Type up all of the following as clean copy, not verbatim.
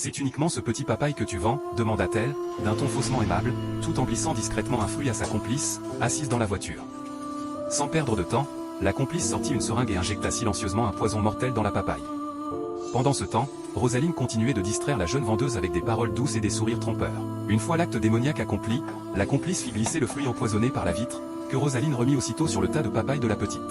C'est uniquement ce petit papaye que tu vends, demanda-t-elle, d'un ton faussement aimable, tout en glissant discrètement un fruit à sa complice, assise dans la voiture. Sans perdre de temps, la complice sortit une seringue et injecta silencieusement un poison mortel dans la papaye. Pendant ce temps, Rosaline continuait de distraire la jeune vendeuse avec des paroles douces et des sourires trompeurs. Une fois l'acte démoniaque accompli, la complice fit glisser le fruit empoisonné par la vitre, que Rosaline remit aussitôt sur le tas de papaye de la petite.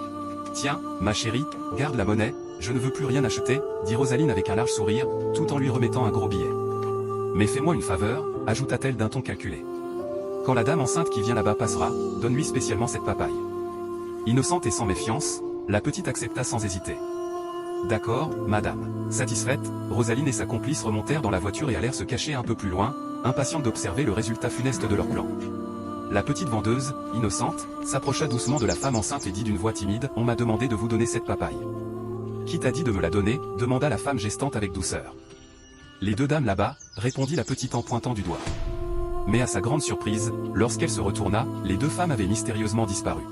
« Tiens, ma chérie, garde la monnaie, je ne veux plus rien acheter, » dit Rosaline avec un large sourire, tout en lui remettant un gros billet. « Mais fais-moi une faveur, » ajouta-t-elle d'un ton calculé. « Quand la dame enceinte qui vient là-bas passera, donne-lui spécialement cette papaye. » Innocente et sans méfiance, la petite accepta sans hésiter. « D'accord, madame. » Satisfaite, Rosaline et sa complice remontèrent dans la voiture et allèrent se cacher un peu plus loin, impatientes d'observer le résultat funeste de leur plan. La petite vendeuse, innocente, s'approcha doucement de la femme enceinte et dit d'une voix timide « On m'a demandé de vous donner cette papaye. »« Qui t'a dit de me la donner ?» demanda la femme gestante avec douceur. « Les deux dames là-bas, » répondit la petite en pointant du doigt. Mais à sa grande surprise, lorsqu'elle se retourna, les deux femmes avaient mystérieusement disparu.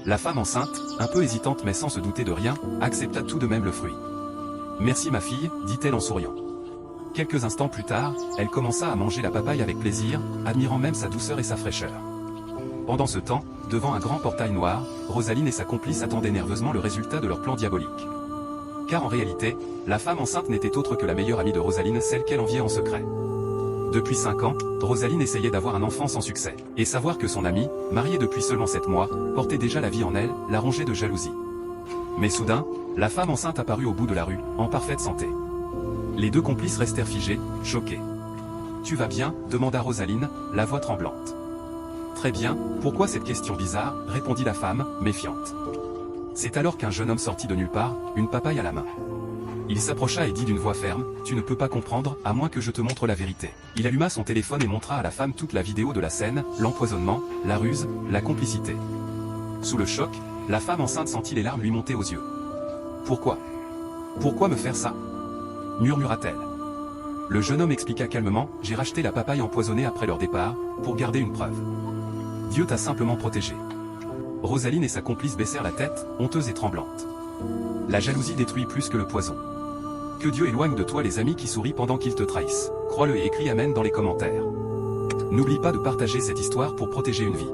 La femme enceinte, un peu hésitante mais sans se douter de rien, accepta tout de même le fruit. « Merci ma fille, » dit-elle en souriant. Quelques instants plus tard, elle commença à manger la papaye avec plaisir, admirant même sa douceur et sa fraîcheur. Pendant ce temps, devant un grand portail noir, Rosaline et sa complice attendaient nerveusement le résultat de leur plan diabolique. Car en réalité, la femme enceinte n'était autre que la meilleure amie de Rosaline, celle qu'elle enviait en secret. Depuis 5 ans, Rosaline essayait d'avoir un enfant sans succès, et savoir que son amie, mariée depuis seulement 7 mois, portait déjà la vie en elle, la rongeait de jalousie. Mais soudain, la femme enceinte apparut au bout de la rue, en parfaite santé. Les deux complices restèrent figés, choqués. « Tu vas bien ?» demanda Rosaline, la voix tremblante. « Très bien, pourquoi cette question bizarre ?» répondit la femme, méfiante. C'est alors qu'un jeune homme sortit de nulle part, une papaye à la main. Il s'approcha et dit d'une voix ferme, « Tu ne peux pas comprendre, à moins que je te montre la vérité. » Il alluma son téléphone et montra à la femme toute la vidéo de la scène, l'empoisonnement, la ruse, la complicité. Sous le choc, la femme enceinte sentit les larmes lui monter aux yeux. « Pourquoi ? Pourquoi me faire ça ?» murmura-t-elle. Le jeune homme expliqua calmement, « J'ai racheté la papaye empoisonnée après leur départ, pour garder une preuve. Dieu t'a simplement protégé. » Rosaline et sa complice baissèrent la tête, honteuses et tremblantes. La jalousie détruit plus que le poison. Que Dieu éloigne de toi les amis qui sourient pendant qu'ils te trahissent. Crois-le et écris Amen dans les commentaires. N'oublie pas de partager cette histoire pour protéger une vie.